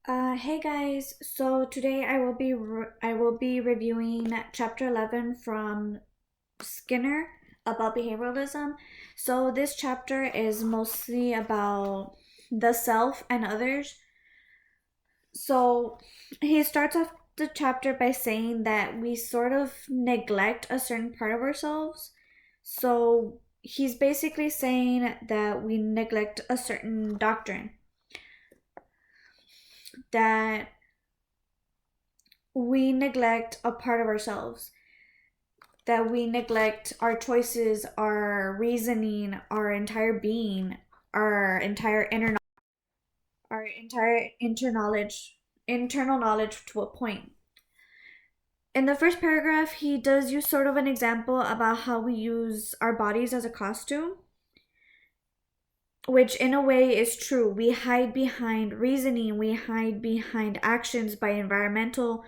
Hey guys. So today I will be reviewing chapter 11 from Skinner about behavioralism. So this chapter is mostly about the self and others. So he starts off the chapter by saying that we sort of neglect a certain part of ourselves. So he's basically saying that we neglect a certain doctrine, that we neglect a part of ourselves, that we neglect our choices, our reasoning, our entire being, our entire internal knowledge to a point. In the first paragraph, he does use sort of an example about how we use our bodies as a costume, which in a way is true. We hide behind reasoning, we hide behind actions by environmental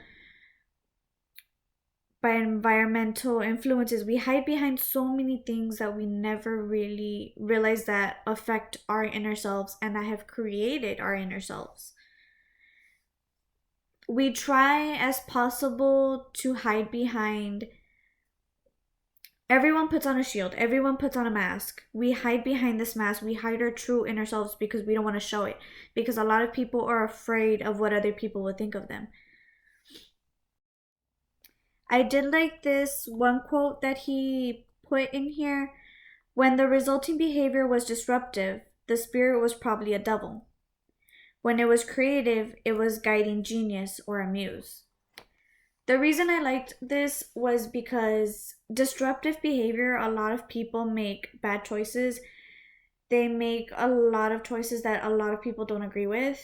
influences. We hide behind so many things that we never really realize that affect our inner selves and that have created our inner selves. We try as possible to hide behind. Everyone puts on a shield, everyone puts on a mask. We hide behind this mask. We hide our true inner selves because we don't want to show it, because a lot of people are afraid of what other people would think of them. I did like this one quote that he put in here. When the resulting behavior was disruptive, the spirit was probably a devil. When it was creative, it was guiding genius or a muse. The reason I liked this was because disruptive behavior, a lot of people make bad choices. They make a lot of choices that a lot of people don't agree with.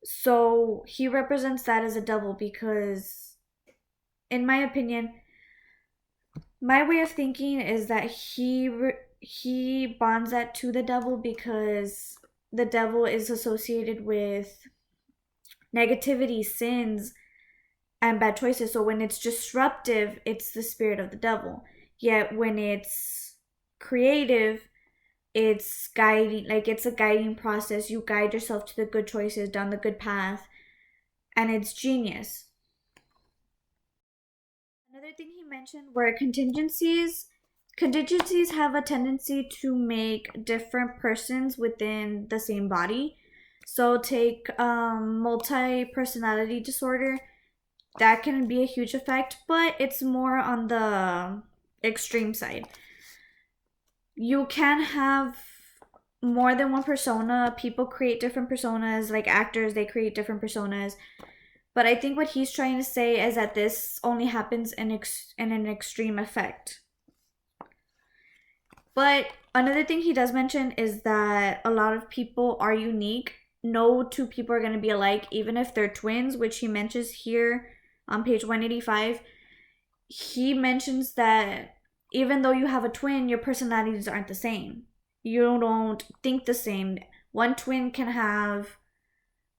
So he represents that as a devil because, in my opinion, my way of thinking is that he bonds that to the devil because the devil is associated with negativity, sins, and bad choices. So when it's disruptive, it's the spirit of the devil. Yet when it's creative, it's guiding, like it's a guiding process. You guide yourself to the good choices, down the good path, and it's genius. Another thing he mentioned were contingencies. Contingencies have a tendency to make different persons within the same body. So take multi personality disorder. That can be a huge effect, but it's more on the extreme side. You can have more than one persona. People create different personas, like actors, they create different personas. But I think what he's trying to say is that this only happens in an extreme effect. But another thing he does mention is that a lot of people are unique. No two people are going to be alike, even if they're twins, which he mentions here on page 185. He mentions that even though you have a twin, your personalities aren't the same. You don't think the same. One twin can have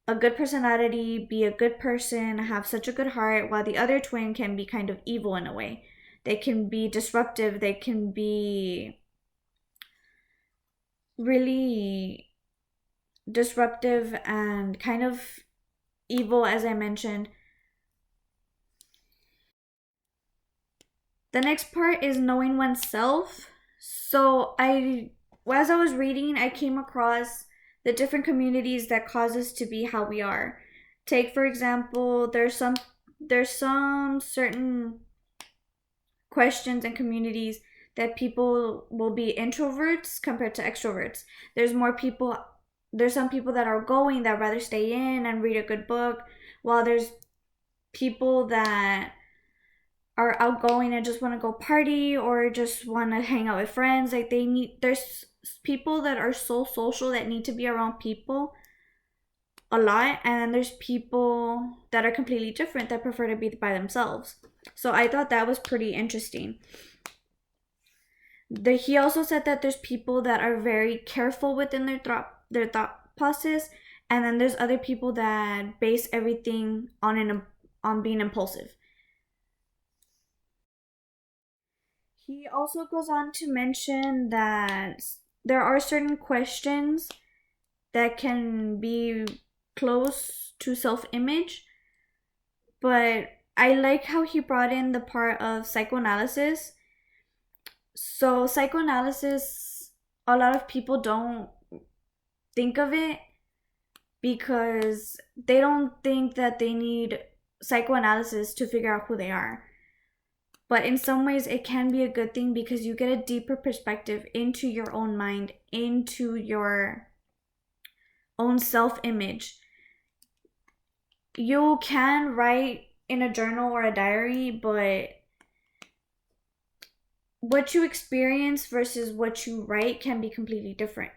a good personality, be a good person, have such a good heart, while the other twin can be kind of evil in a way. They can be disruptive, they can be really disruptive and kind of evil, as I mentioned. The next part is knowing oneself. So as I was reading, I came across the different communities that cause us to be how we are. Take for example, there's some certain questions and communities that people will be introverts compared to extroverts. There's more people there's some people that are going that rather stay in and read a good book, while there's people that are outgoing and just want to go party or just want to hang out with friends. Like there's people that are so social that need to be around people a lot, and there's people that are completely different that prefer to be by themselves. So I thought that was pretty interesting. He also said that there's people that are very careful within their thought process, and then there's other people that base everything on being impulsive. He also goes on to mention that there are certain questions that can be close to self-image, but I like how he brought in the part of psychoanalysis. So psychoanalysis, a lot of people don't think of it because they don't think that they need psychoanalysis to figure out who they are. But in some ways, it can be a good thing because you get a deeper perspective into your own mind, into your own self-image. You can write in a journal or a diary, but what you experience versus what you write can be completely different.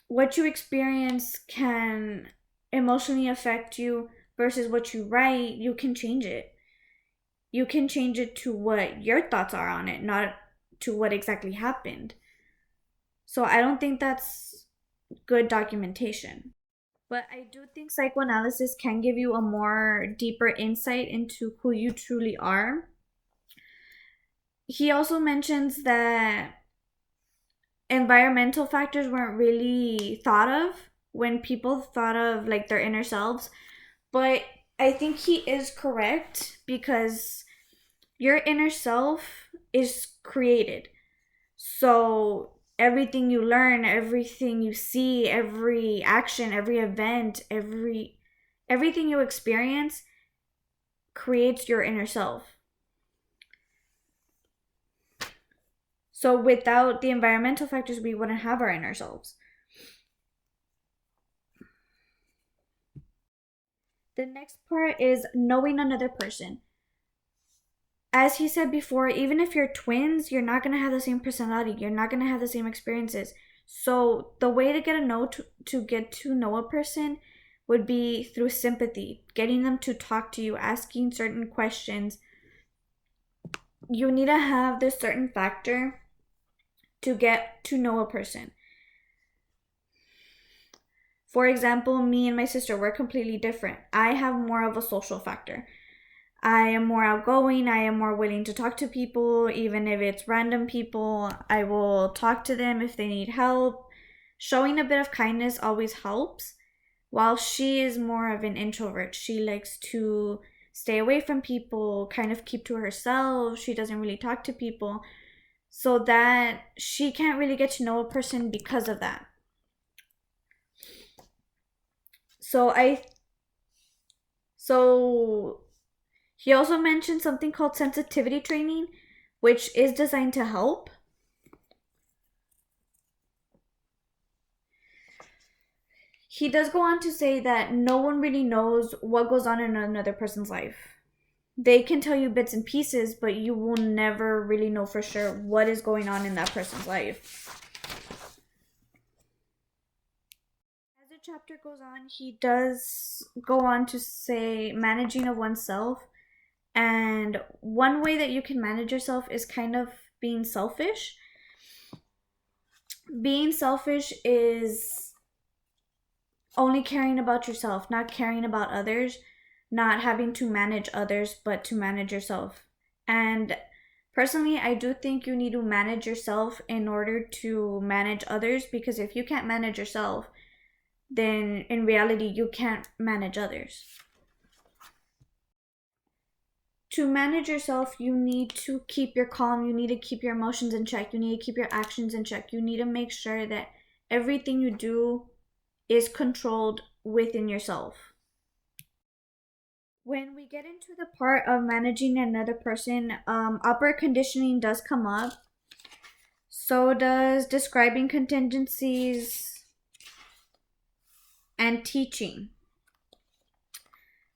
What you experience can emotionally affect you versus what you write, you can change it. You can change it to what your thoughts are on it, not to what exactly happened. So I don't think that's good documentation. But I do think psychoanalysis can give you a more deeper insight into who you truly are. He also mentions that environmental factors weren't really thought of when people thought of like their inner selves. But I think he is correct because your inner self is created. So everything you learn, everything you see, every action, every event, everything you experience creates your inner self. So without the environmental factors, we wouldn't have our inner selves. The next part is knowing another person. As he said before, even if you're twins, you're not going to have the same personality. You're not going to have the same experiences. So the way to get to know a person would be through sympathy, getting them to talk to you, asking certain questions. You need to have this certain factor to get to know a person. For example, me and my sister, we're completely different. I have more of a social factor. I am more outgoing. I am more willing to talk to people, even if it's random people. I will talk to them if they need help. Showing a bit of kindness always helps. While she is more of an introvert, she likes to stay away from people, kind of keep to herself. She doesn't really talk to people. So that she can't really get to know a person because of that. So he also mentioned something called sensitivity training, which is designed to help. He does go on to say that no one really knows what goes on in another person's life. They can tell you bits and pieces, but you will never really know for sure what is going on in that person's life. As the chapter goes on, he does go on to say managing of oneself. And one way that you can manage yourself is kind of being selfish. Being selfish is only caring about yourself, not caring about others, not having to manage others, but to manage yourself. And personally, I do think you need to manage yourself in order to manage others, because if you can't manage yourself, then in reality, you can't manage others. To manage yourself, you need to keep your calm. You need to keep your emotions in check. You need to keep your actions in check. You need to make sure that everything you do is controlled within yourself. When we get into the part of managing another person, operant conditioning does come up. So does describing contingencies and teaching.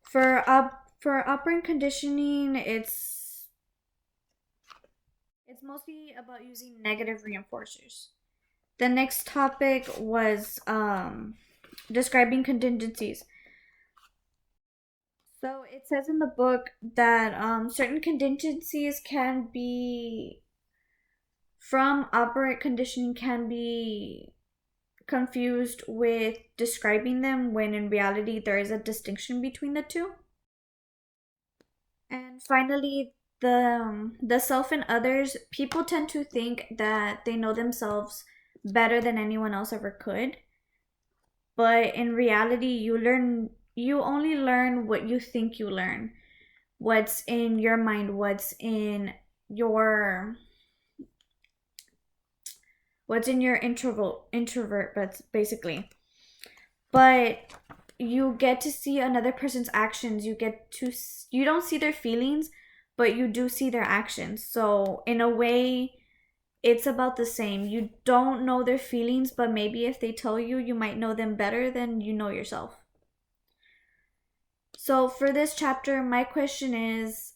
For operant conditioning, it's mostly about using negative reinforcers. The next topic was describing contingencies. So it says in the book that certain contingencies can be, from operant conditioning, can be confused with describing them, when in reality there is a distinction between the two. And finally, the self and others. People tend to think that they know themselves better than anyone else ever could. but in reality, you only learn what you think you learn, what's in your mind, your what's in your introvert, but basically. But you get to see another person's actions. You don't see their feelings, but you do see their actions. So in a way, it's about the same. You don't know their feelings, but maybe if they tell you, you might know them better than you know yourself. So for this chapter, my question is,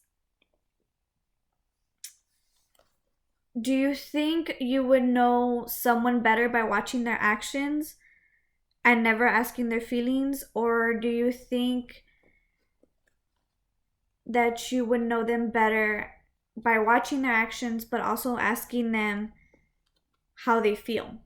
do you think you would know someone better by watching their actions and never asking their feelings? Or do you think that you would know them better by watching their actions but also asking them how they feel?